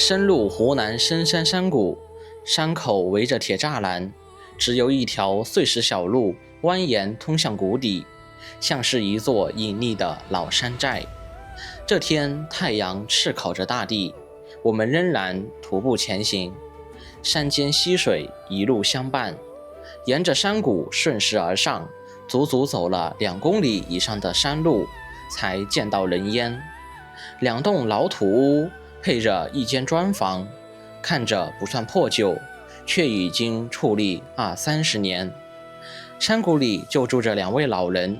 深入湖南深山山谷，山口围着铁栅栏，只有一条碎石小路蜿蜒通向谷底，像是一座隐匿的老山寨。这天太阳炙烤着大地，我们仍然徒步前行，山间溪水一路相伴，沿着山谷顺势而上，足足走了2公里以上的山路，才见到人烟。2栋老土屋配着一间砖房，看着不算破旧，却已经矗立20-30年。山谷里就住着2位老人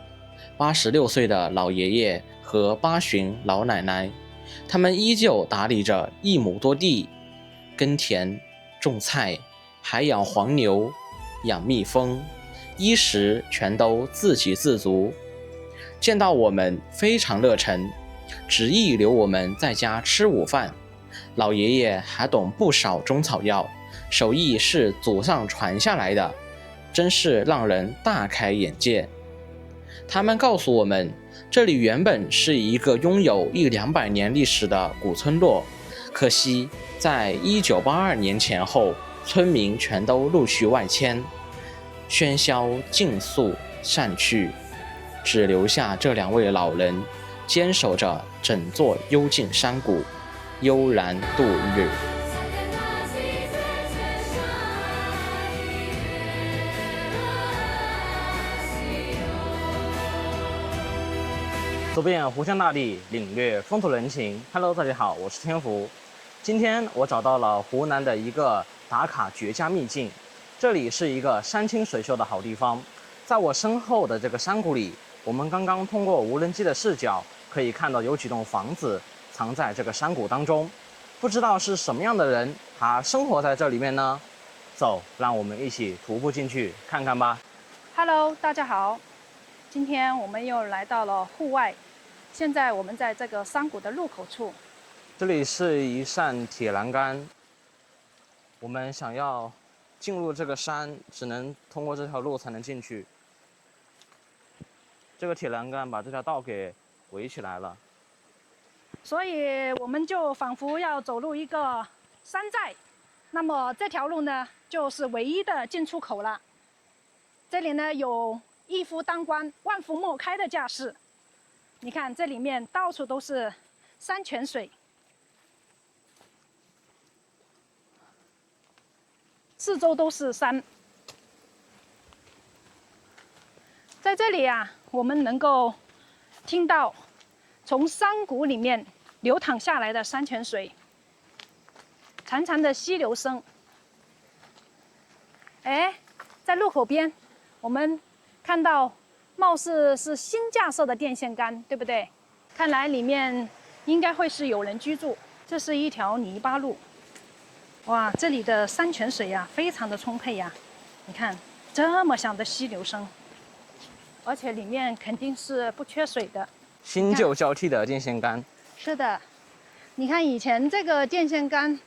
，86岁的老爷爷和80老奶奶，他们依旧打理着1亩多地，耕田、种菜，还养黄牛、养蜜蜂，衣食全都自给自足。见到我们非常热忱，执意留我们在家吃午饭。老爷爷还懂不少中草药，手艺是祖上传下来的，真是让人大开眼界。他们告诉我们，这里原本是一个拥有100-200年历史的古村落，可惜在1982年前后，村民全都陆续外迁，喧嚣尽速散去，只留下这2位老人坚守着整座幽静山谷，悠然度日。走遍湖湘大地，领略风土人情。Hello， 大家好，我是天福。今天我找到了湖南的一个打卡绝佳秘境，这里是一个山清水秀的好地方。在我身后的这个山谷里，我们刚刚通过无人机的视角，可以看到有几栋房子藏在这个山谷当中。不知道是什么样的人，他生活在这里面呢？走，让我们一起徒步进去看看吧。Hello， 大家好。今天我们又来到了户外，现在我们在这个山谷的入口处。这里是一扇铁栏杆，我们想要进入这个山，只能通过这条路才能进去。这个铁栏杆把这条道给围起来了，所以我们就仿佛要走入一个山寨。那么这条路呢，就是唯一的进出口了。这里呢有一夫当关，万夫莫开的架势。你看这里面到处都是山泉水，四周都是山。在这里啊，我们能够听到从山谷里面流淌下来的山泉水，潺潺的溪流声。哎，在路口边，我们看到貌似是新架设的电线杆，对不对？看来里面应该会是有人居住。这是一条泥巴路，哇，这里的山泉水呀，非常的充沛呀。你看这么响的溪流声，而且里面肯定是不缺水的。新旧交替的电线杆。是的，你看以前这个电线杆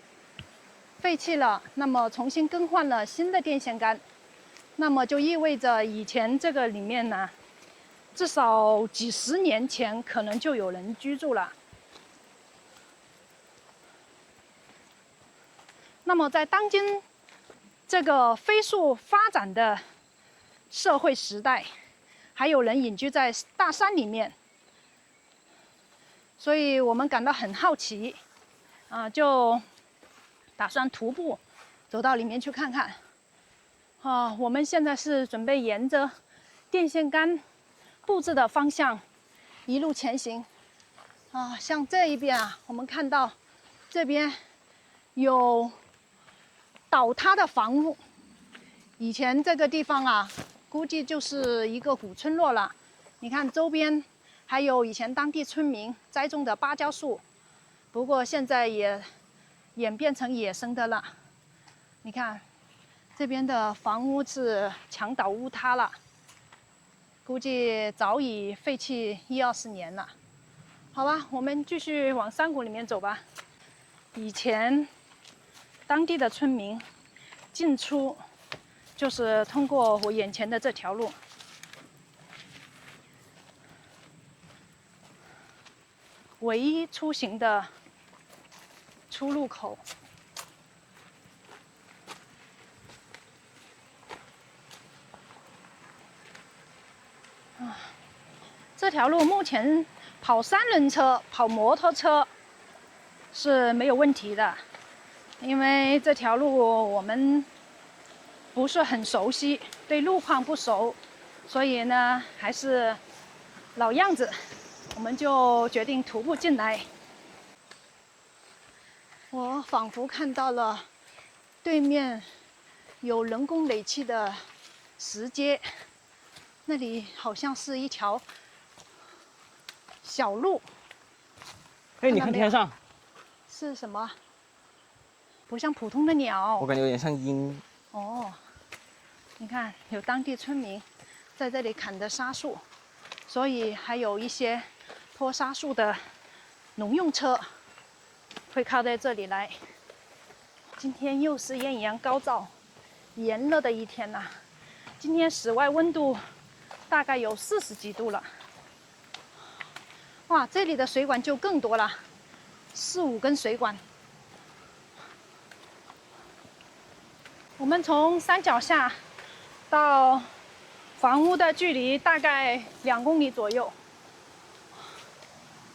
废弃了，那么重新更换了新的电线杆，那么就意味着以前这个里面呢，至少几十年前可能就有人居住了。那么在当今这个飞速发展的社会时代，还有人隐居在大山里面，所以我们感到很好奇，就打算徒步走到里面去看看。我们现在是准备沿着电线杆布置的方向一路前行。像这一边啊，我们看到这边有倒塌的房屋。以前这个地方啊，估计就是一个古村落了。你看周边还有以前当地村民栽种的芭蕉树，不过现在也演变成野生的了。你看这边的房屋是墙倒屋塌了，估计早已废弃10-20年了。好吧，我们继续往山谷里面走吧。以前当地的村民进出就是通过我眼前的这条路。唯一出行的出入口。这条路目前跑3轮车、跑摩托车是没有问题的，因为这条路我们不是很熟悉，对路况不熟，所以呢还是老样子，我们就决定徒步进来。我仿佛看到了对面有人工垒砌的石阶，那里好像是一条小路。哎，你看天上，是什么？不像普通的鸟。我感觉有点像鹰。哦，你看，有当地村民在这里砍的沙树，所以还有一些拖沙树的农用车会靠在这里来。今天又是艳阳高照、炎热的一天呐。今天室外温度大概有40几度了。哇，这里的水管就更多了，4、5根水管。我们从山脚下到房屋的距离大概2公里左右，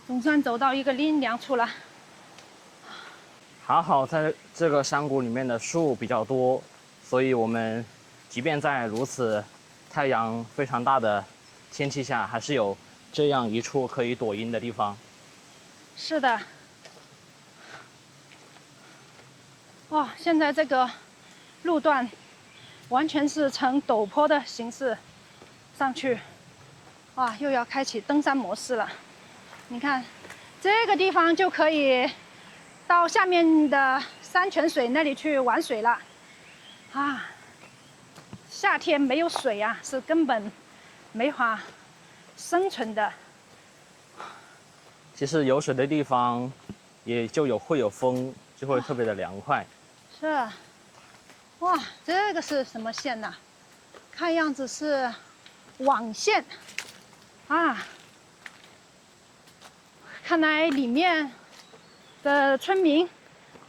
总算走到一个阴凉处了。还好在这个山谷里面的树比较多，所以我们即便在如此太阳非常大的天气下，还是有这样一处可以躲阴的地方。是的。哇，现在这个路段完全是呈陡坡的形式上去，哇，又要开启登山模式了。你看，这个地方就可以到下面的山泉水那里去玩水了。啊，夏天没有水啊，是根本没法生存的。其实有水的地方，也就会有风，就会特别的凉快。是啊。哇，这个是什么线呐？看样子是网线啊。看来里面的村民，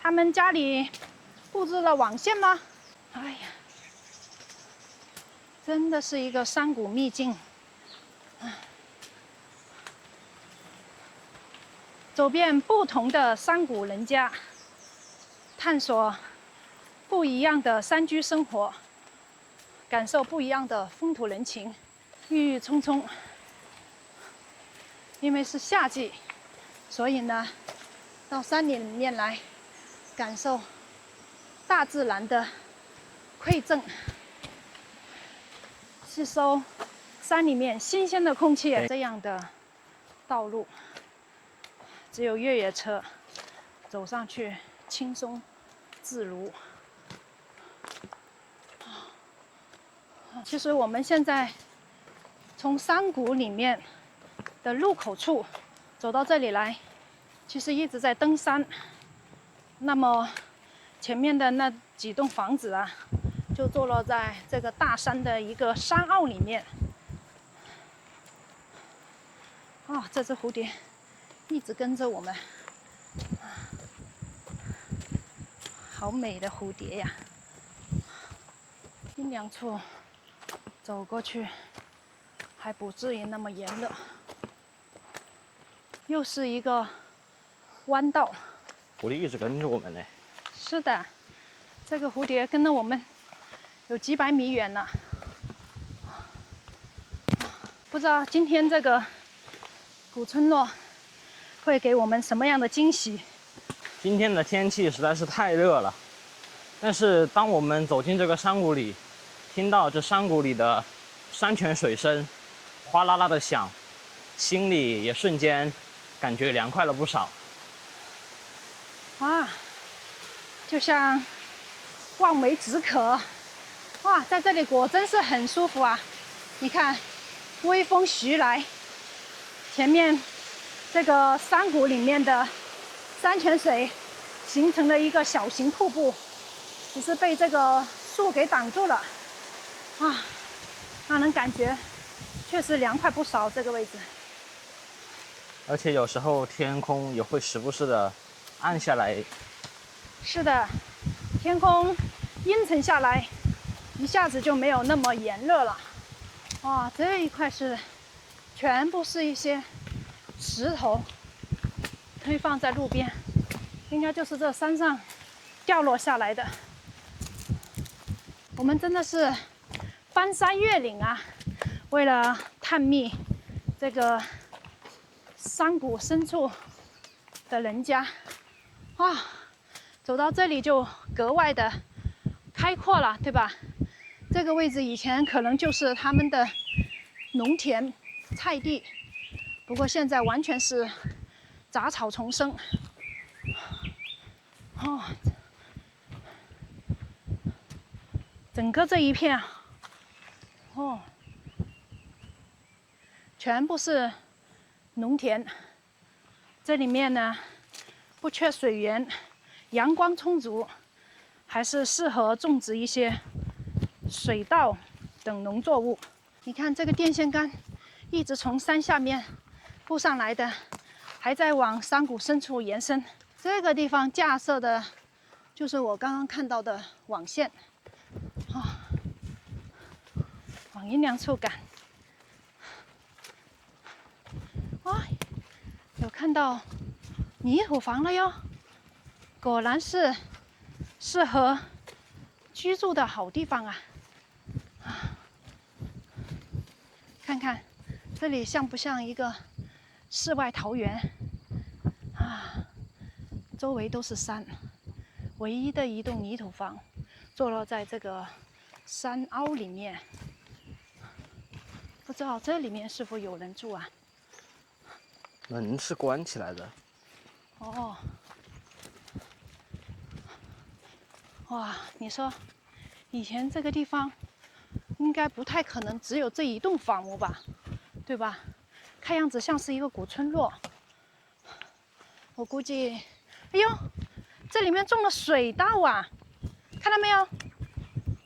他们家里布置了网线吗？哎呀，真的是一个山谷秘境。走遍不同的山谷人家，探索不一样的山居生活，感受不一样的风土人情。郁郁葱葱，因为是夏季，所以呢，到山里面来感受大自然的馈赠，吸收山里面新鲜的空气。这样的道路，只有越野车走上去轻松自如。其实我们现在从山谷里面的入口处走到这里来，其实一直在登山。那么前面的那几栋房子啊，就坐落在这个大山的一个山坳里面。啊，这只蝴蝶一直跟着我们，好美的蝴蝶呀！阴凉处走过去，还不至于那么炎热。又是一个弯道。狐狸一直跟着我们呢。是的，这个蝴蝶跟了我们有几百米远了。不知道今天这个古村落会给我们什么样的惊喜？今天的天气实在是太热了，但是当我们走进这个山谷里，听到这山谷里的山泉水声哗啦啦的响，心里也瞬间感觉凉快了不少。哇，就像望梅止渴。哇，在这里果真是很舒服啊！你看，微风徐来，前面这个山谷里面的山泉水形成了一个小型瀑布，只是被这个树给挡住了。啊，让人感觉确实凉快不少。这个位置，而且有时候天空也会时不时的暗下来是的，天空阴沉下来，一下子就没有那么炎热了。哇，这一块是全部是一些石头堆放在路边，应该就是这山上掉落下来的。我们真的是翻山越岭啊，为了探秘这个山谷深处的人家啊，走到这里就格外的开阔了，对吧？这个位置以前可能就是他们的农田、菜地，不过现在完全是杂草丛生。哦，整个这一片，哦，全部是农田。这里面呢，不缺水源，阳光充足，还是适合种植一些水稻等农作物。你看这个电线杆，一直从山下面铺上来的，还在往山谷深处延伸。这个地方架设的，就是我刚刚看到的网线。往阴凉处赶。哇，有看到泥土房了哟！果然是适合居住的好地方啊！看看这里像不像一个世外桃源啊？周围都是山，唯一的一栋泥土房坐落在这个山凹里面。不知道这里面是否有人住啊？门是关起来的。哦，哇，你说以前这个地方应该不太可能只有这一栋房屋吧，对吧？看样子像是一个古村落。我估计，哎呦，这里面种了水稻啊，看到没有？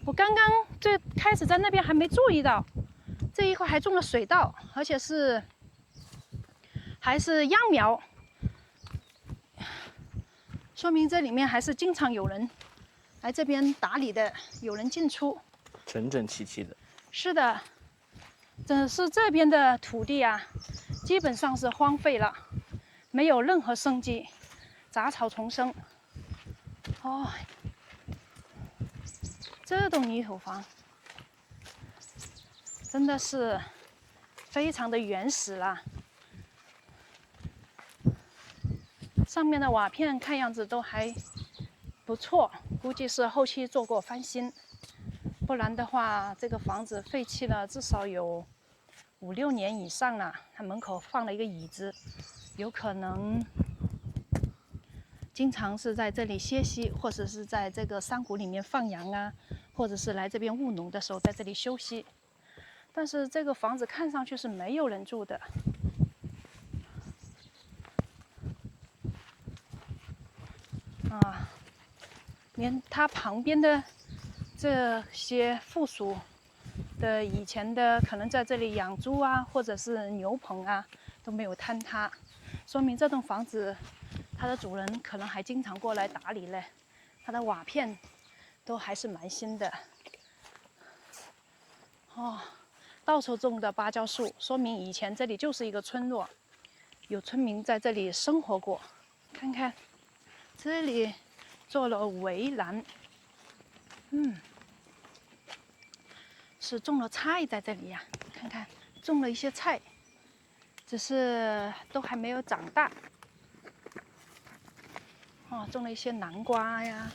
我刚刚最开始在那边还没注意到，这一块还种了水稻，而且还是秧苗，说明这里面还是经常有人来这边打理的，有人进出，整整齐齐的。是的，只是这边的土地啊，基本上是荒废了，没有任何生机，杂草丛生。哦，这栋泥土房真的是非常的原始啦。上面的瓦片看样子都还不错，估计是后期做过翻新，不然的话，这个房子废弃了至少有5、6年以上了。它门口放了一个椅子，有可能经常是在这里歇息，或者是在这个山谷里面放羊啊，或者是来这边务农的时候在这里休息。但是这个房子看上去是没有人住的。啊，连它旁边的这些附属的以前的可能在这里养猪啊，或者是牛棚啊，都没有坍塌，说明这栋房子它的主人可能还经常过来打理嘞。它的瓦片都还是蛮新的。哦，到处种的芭蕉树，说明以前这里就是一个村落，有村民在这里生活过。看看。这里做了围栏，是种了菜在这里呀。看看，种了一些菜，只是都还没有长大。哦，种了一些南瓜呀，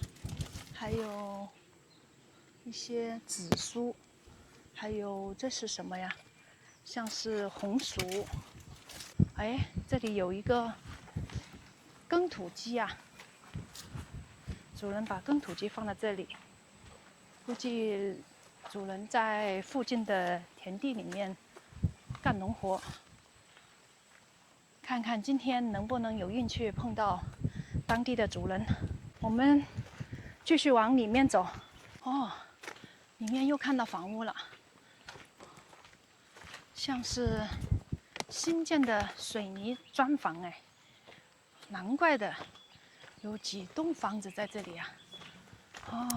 还有一些紫苏，还有这是什么呀？像是红薯。哎，这里有一个耕土机呀。主人把耕土机放在这里，估计主人在附近的田地里面干农活。看看今天能不能有运气碰到当地的主人。我们继续往里面走。哦，里面又看到房屋了，像是新建的水泥砖房哎，难怪的。有几栋房子在这里啊？哦，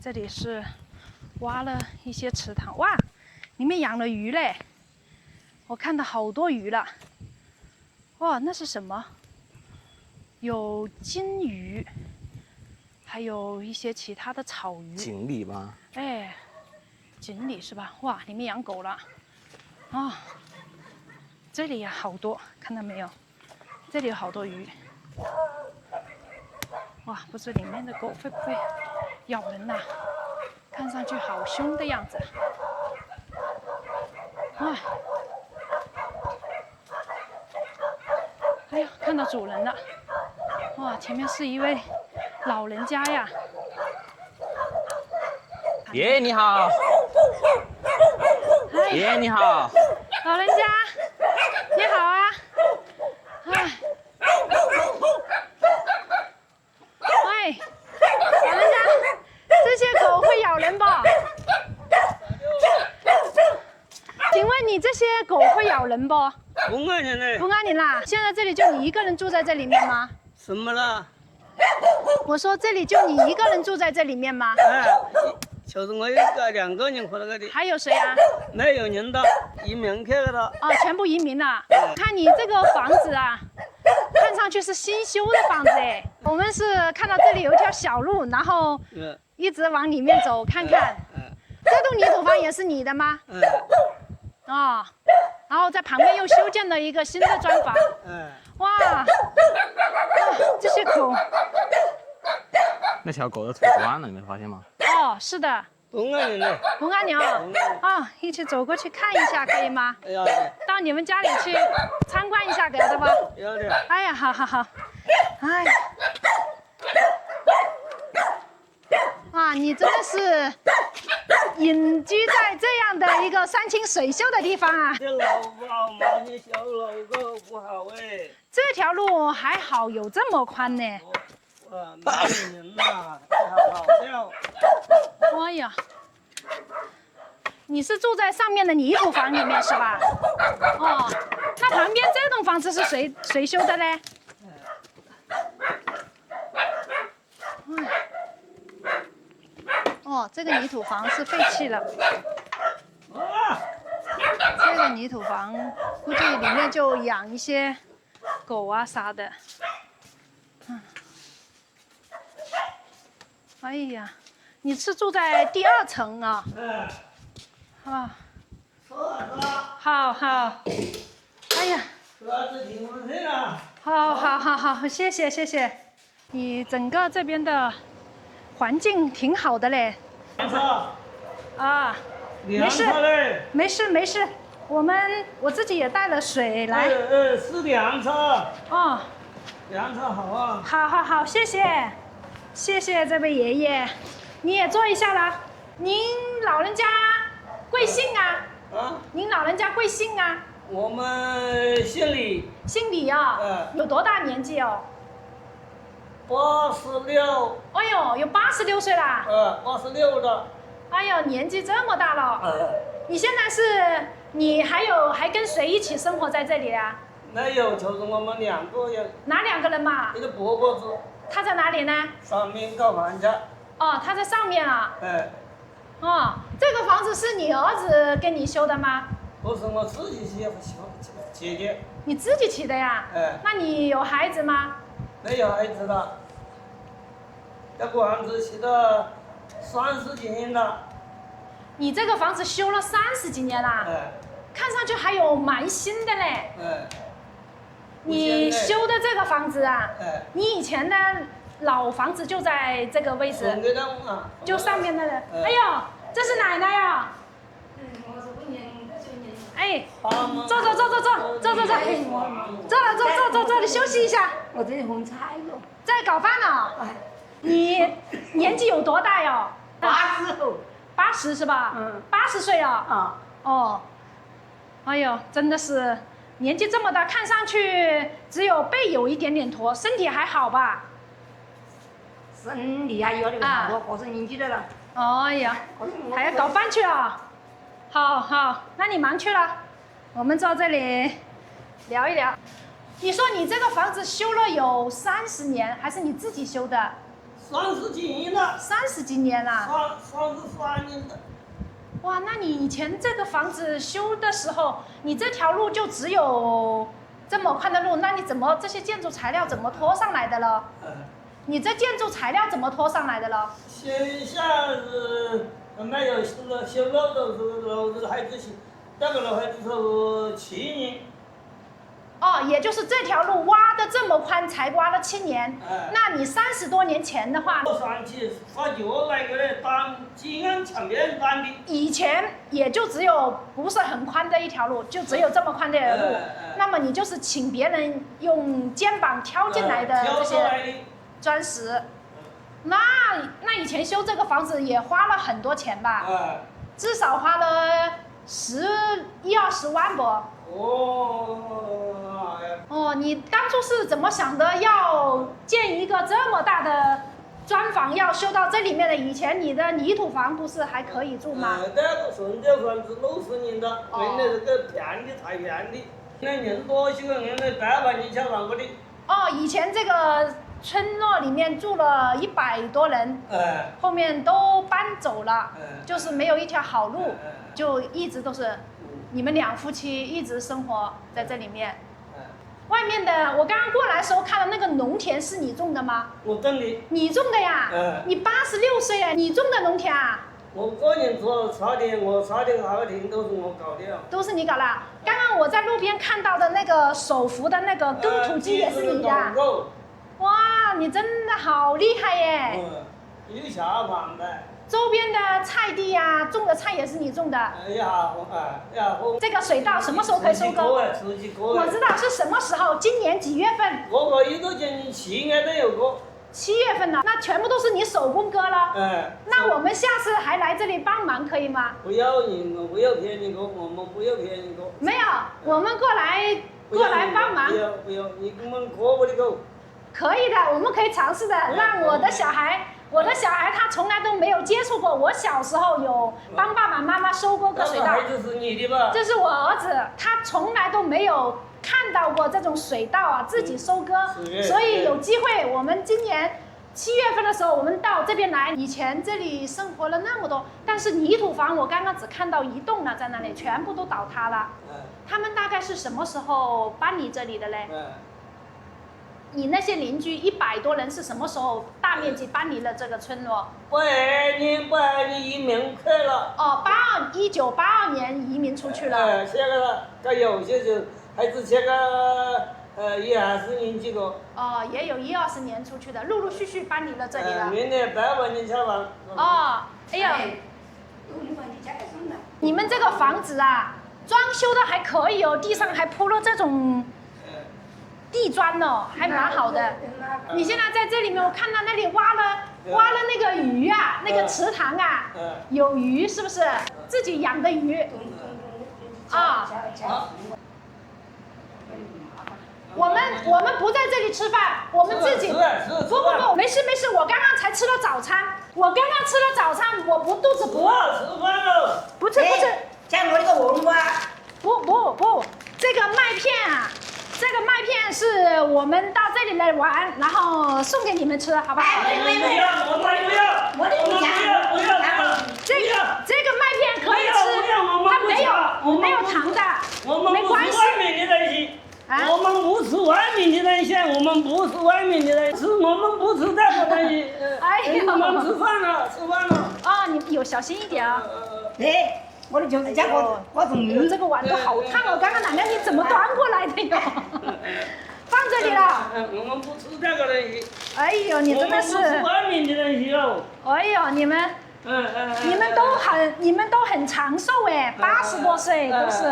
这里是挖了一些池塘，哇，里面养了鱼嘞！我看到好多鱼了。哇，那是什么？有金鱼，还有一些其他的草鱼。锦鲤吗？哎，锦鲤是吧？哇，里面养狗了。啊，这里也好多，看到没有？这里有好多鱼。哇，不知里面的狗会不会咬人呐？看上去好凶的样子。哎，哎呦，看到主人了。哇，前面是一位老人家呀。爷爷你好，哎，爷爷你好。老人家，你好啊！哎，喂，老人家，这些狗会咬人不？请问你这些狗会咬人不？不爱人嘞，不爱你啦！现在这里就你一个人住在这里面吗？什么了？我说这里就你一个人住在这里面吗？哎，就是我两个人活在这里，还有谁啊？没有人的，移民去了。哦，全部移民了。看你这个房子啊，看上去是新修的房子哎。我们是看到这里有一条小路，然后一直往里面走看看。这栋泥土房也是你的吗？哦，然后在旁边又修建了一个新的砖房。哇，这些狗。那条狗的腿断了，你没发现吗？哦，是的。不爱人嘞。不按钮。啊，一起走过去看一下可以吗？要的。到你们家里去参观一下，给的不？要的。哎呀，好好好。哎。哇，你真的是隐居在这样的一个山清水秀的地方啊！这老不好嘛，你小老个不好哎。这条路还好有这么宽呢。哇，没有人呐，跑掉。哎呀，你是住在上面的泥土房里面是吧？哦，那旁边这栋房子是谁修的嘞？哦，这个泥土房是废弃了。这个泥土房估计里面就养一些狗啊啥的。哎呀，你是住在第2层啊？啊。好好。哎呀。好，谢谢。你整个这边的环境挺好的嘞。啊，没事，我自己也带了水来。是凉车。哦，凉车好啊。好，谢谢这位爷爷，你也坐一下啦。您老人家贵姓啊？您老人家贵姓啊？我们姓李。姓李啊？有多大年纪哦？86。哎呦，有86岁啦？86的。哎呦，年纪这么大了。你现在你还跟谁一起生活在这里啊？没有，就是我们2个人。哪2个人嘛？一个伯伯子。他在哪里呢？上面搞房去。哦，他在上面啊。哦，这个房子是你儿子给你修的吗？不是，我自己起的。你自己起的呀？那你有孩子吗？没有孩子的。这个房子起了30几年了。你这个房子修了30几年啦？看上去还有蛮新的嘞。你修的这个房子啊？你以前的老房子就在这个位置？就上面的人。哎呦，这是奶奶呀！哎，坐，你休息一下。我这里红菜哟。在搞饭呢。你年纪有多大哟？80后。80是吧？80岁了。哦。哎呦，真的是年纪这么大，看上去只有背有一点点驼，身体还好吧？身体还有点差不多，过上年纪的了。哎呀，还要搞饭去了。好，那你忙去了，我们坐这里聊一聊。你说你这个房子修了有30年，还是你自己修的30几年了， ？30几年了。 33年的。哇，那你以前这个房子修的时候，你这条路就只有这么宽的路，那你怎么这些建筑材料怎么拖上来的了？你这建筑材料怎么拖上来的了？先下是没有修楼的是楼子还是修，这个楼还是7年。哦，也就是这条路挖的这么宽，才挖了7年。那你30多年前的话，我上去发脚那个嘞，当几安墙边当的。以前也就只有不是很宽的一条路，就只有这么宽的路。那么你就是请别人用肩膀挑进来的这些砖石。那以前修这个房子也花了很多钱吧？至少花了10、20万不？哦，你当初是怎么想的？要建一个这么大的砖房，要修到这里面的？以前你的泥土房不是还可以住吗？这个顺德房子60年的，原来这个便的太便的，那人多些个，原来大半年才上过的。哦，以前这个村落里面住了100多人，后面都搬走了，就是没有一条好路，就一直都是你们2夫妻一直生活在这里面。外面的，我刚刚过来的时候看到那个农田是你种的吗？我种的。你种的呀？你86岁哎，你种的农田啊？我个人做茶田，我茶田好田都是我搞的。都是你搞的。刚刚我在路边看到的那个手扶的那个耕土机也是你的。哇，你真的好厉害耶！有下放的。周边的菜地呀，种的菜也是你种的。这个水稻什么时候可以收割？我知道是什么时候，今年几月份？我一个今年7月都有过。7月份了，那全部都是你手工割了。那我们下次还来这里帮忙可以吗？不要你，不要骗你割，我们不要骗你割。没有，我们过来帮忙。不要，你给我们割不的够。可以的，我们可以尝试的，让我的小孩他从来都没有接触过。我小时候有帮爸爸妈妈收过个水稻。这是你的吧？这是我儿子，他从来都没有看到过这种水稻啊，自己收割。所以有机会，我们今年7月份的时候，我们到这边来。以前这里生活了那么多，但是泥土房我刚刚只看到1栋了，在那里全部都倒塌了。他们大概是什么时候搬离这里的嘞？你那些邻居100多人是什么时候大面积搬离了这个村落？82年移民去了。哦，1982年移民出去了。去了，这有些就还是去个1、20年几个。哦，也有1、20年出去的，陆陆续续搬离了这里了。原来大半年才完。哦，哎呀，你们这个房子啊，装修的还可以哦，地上还铺了这种地砖哦，还蛮好的。你现在在这里面，我看到那里挖了那个鱼啊，那个池塘啊，有鱼是不是？自己养的鱼。啊。我们不在这里吃饭，我们自己。不，没事，我刚刚才吃了早餐，我不肚子不饿。吃饭了。不吃。像我这个文化。不，这个麦片啊。这个麦片是我们到这里来玩，然后送给你们吃，好不好？不要。这个麦片可以吃，它没有糖的，没关系。我们不吃外面的东西，我们不是外面的人，我们不吃这个东西。我们吃饭了。啊，你有小心一点啊。对。我的就是讲我从鱼。这个碗都好烫哦！刚刚奶奶你怎么端过来的哟？放这里了。我们不吃这个东西。哎呦，你真的是。我们不吃外面的东西哦。哎呦，你们都很长寿哎，80多岁都是。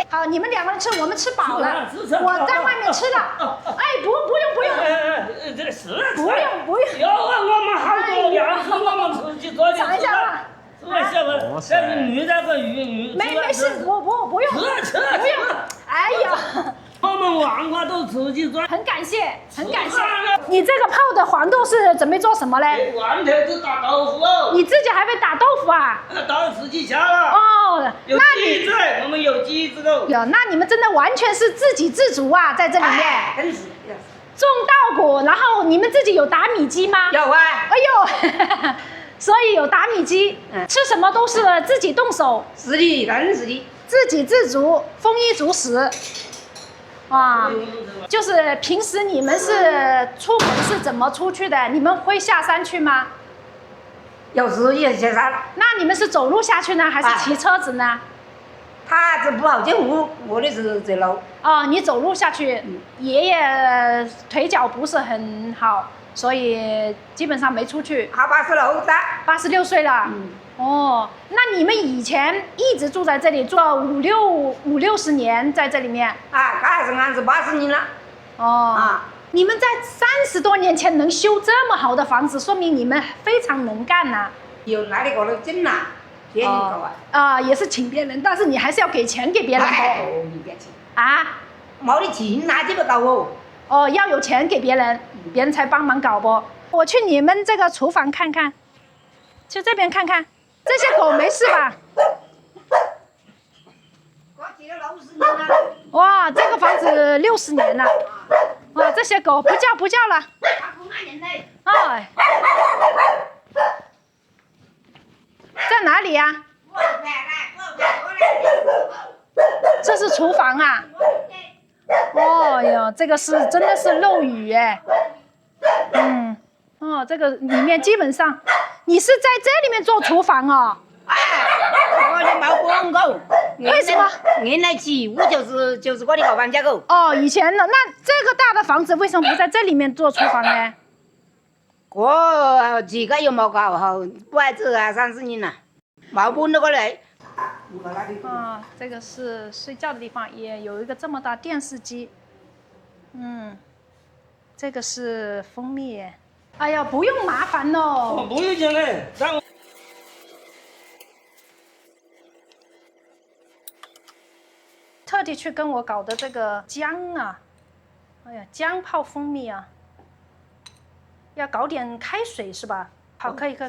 好，你们2个人吃，我们吃饱了。我在外面吃了。哎，不用。这个是。不用。要我们好多粮食，我们自己做的。尝一下吧。这是鱼，这个鱼。没事，不用。吃。不用。哎呀。我们黄瓜都自己做。很感谢。你这个泡的黄豆是准备做什么嘞？黄豆子打豆腐哦。你自己还会打豆腐啊？打自己家了。哦，有鸡腿，我们有有几只狗。有，那你们真的完全是自给自足啊，在这里面。真是。种稻谷，然后你们自己有打米机吗？有啊。哎呦，所以有打米机，吃什么都是自己动手。是的，真是的。自给自足，丰衣足食。哇，就是平时你们是出门是怎么出去的？你们会下山去吗？有时也下山。那你们是走路下去呢，还是骑车子呢？他这不好进屋，我的是走路。哦，你走路下去，爷爷腿脚不是很好，所以基本上没出去。他86的。86岁了。哦，那你们以前一直住在这里，住了五六十年在这里面。啊，这还是俺是80年了。哦。你们在30多年前能修这么好的房子，说明你们非常能干呐。有哪里搞得进呐？别人搞啊。也是请别人，但是你还是要给钱给别人哦，你别请。啊？没得钱哪怎么搞哦？哦，要有钱给别人，别人才帮忙搞不？我去你们这个厨房看看，去这边看看，这些狗没事吧？我结了60年了。哇，这个房子60年了。哇，这些狗不叫了。他不按人嘞。哎，在哪里呀？这是厨房啊。哦哟，这个是真的是漏雨哎。这个里面基本上，你是在这里面做厨房哦？我就没管过。为什么？原来起屋就是我的老板家狗。哦，以前的那这个大的房子为什么不在这里面做厨房呢？我几个月没搞好，不爱这30年了，没搬到过来。这个是睡觉的地方，也有一个这么大电视机。这个是蜂蜜。哎呀，不用麻烦喽。不用钱嘞，特地去跟我搞的这个姜啊，哎呀，姜泡蜂蜜啊，要搞点开水是吧？好，可以。泡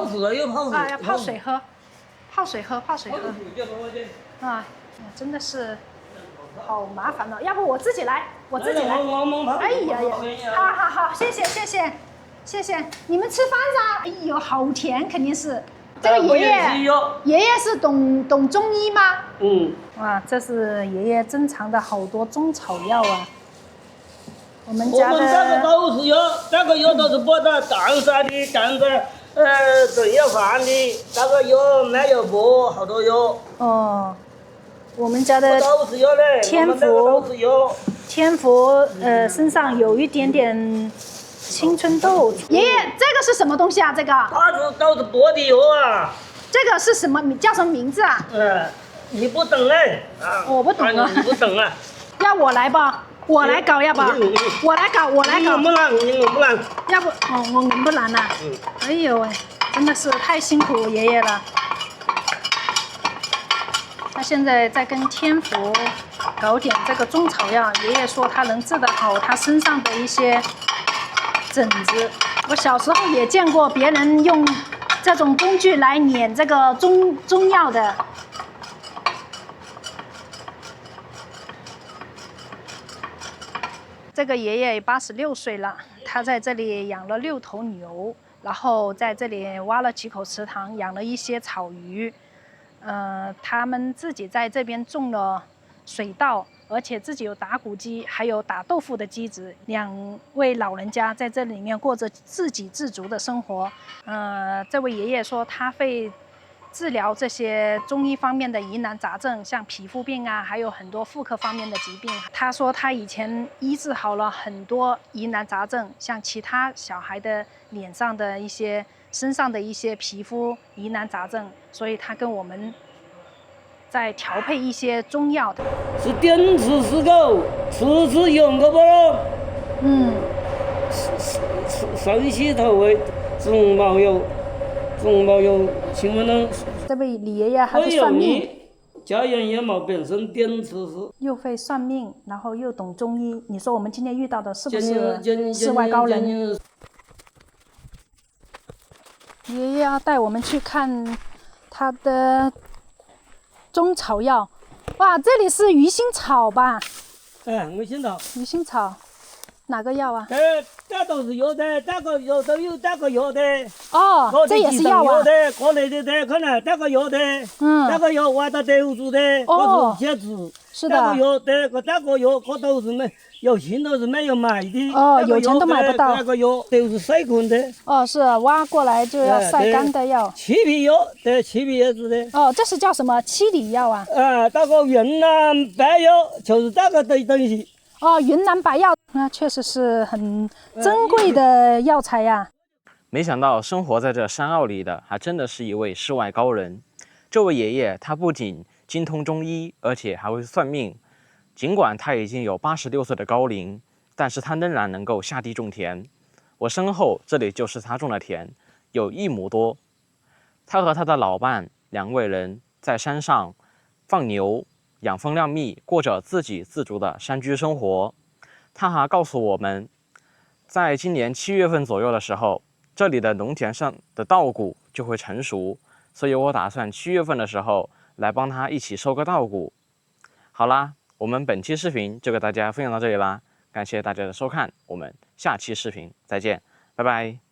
水又泡水。要泡水喝，泡水喝。啊，真的是好麻烦哦，要不我自己来。哎呀，好，谢谢，你们吃饭噻？哎呦，好甜，肯定是。这个爷爷是懂中医吗？哇，这是爷爷珍藏的好多中草药啊。我们这个都是药，这个药都是播到长沙的，中药房的，这个药没有播，好多药。哦，我们家的都是药嘞，天福身上有一点点青春痘。爷爷，这个是什么东西啊？这个？都是播的药啊。这个是什么？叫什么名字啊？你不懂哎。我不懂啊。你不懂啊。要我来吧？我来搞要不？我来搞。你不难。要不我硬不难呐。哎呦喂，真的是太辛苦爷爷了。他现在在跟天福搞点这个中草药，爷爷说他能治得好他身上的一些疹子。我小时候也见过别人用这种工具来碾这个中药的。这个爷爷86岁了，他在这里养了6头牛，然后在这里挖了几口池塘，养了一些草鱼。他们自己在这边种了水稻，而且自己有打谷机，还有打豆腐的机子。2位老人家在这里面过着自给自足的生活。这位爷爷说他会治疗这些中医方面的疑难杂症，像皮肤病啊，还有很多妇科方面的疾病。他说他以前医治好了很多疑难杂症，像其他小孩的脸上的一些、身上的一些皮肤疑难杂症，所以他跟我们在调配一些中药的。是电池是狗，吃用个不咯？神气头为中毛油，请问呢？这位李爷爷还会算命，家人也冇本身电池是，又会算命，然后又懂中医。你说我们今天遇到的是不是世外高人？爷爷要带我们去看他的中草药。哇，这里是鱼腥草吧？我心草。鱼腥草，哪个药啊？这都是药的，这个药都有这个药的。哦，这也是药啊。国内的可能这个药的，这个药外头都做的，哦，是写字。是的。这个药这都是有钱都是没有买的。哦，有钱都买不到。这个药都是晒干的。哦，是挖过来就要晒干的药。七味药，对，七味叶子的。哦，这是叫什么七里药啊？这个云南白药就是这个东西。哦，云南白药，那确实是很珍贵的药材呀。没想到生活在这山坳里的，还真的是一位世外高人。这位爷爷他不仅精通中医，而且还会算命。尽管他已经有86岁的高龄，但是他仍然能够下地种田。我身后这里就是他种的田，有1亩多。他和他的老伴2位人在山上放牛，养蜂酿蜜，过着自给自足的山居生活。他还告诉我们，在今年7月份左右的时候，这里的农田上的稻谷就会成熟，所以我打算7月份的时候来帮他一起收割稻谷。好啦，我们本期视频就给大家分享到这里啦，感谢大家的收看，我们下期视频再见，拜拜。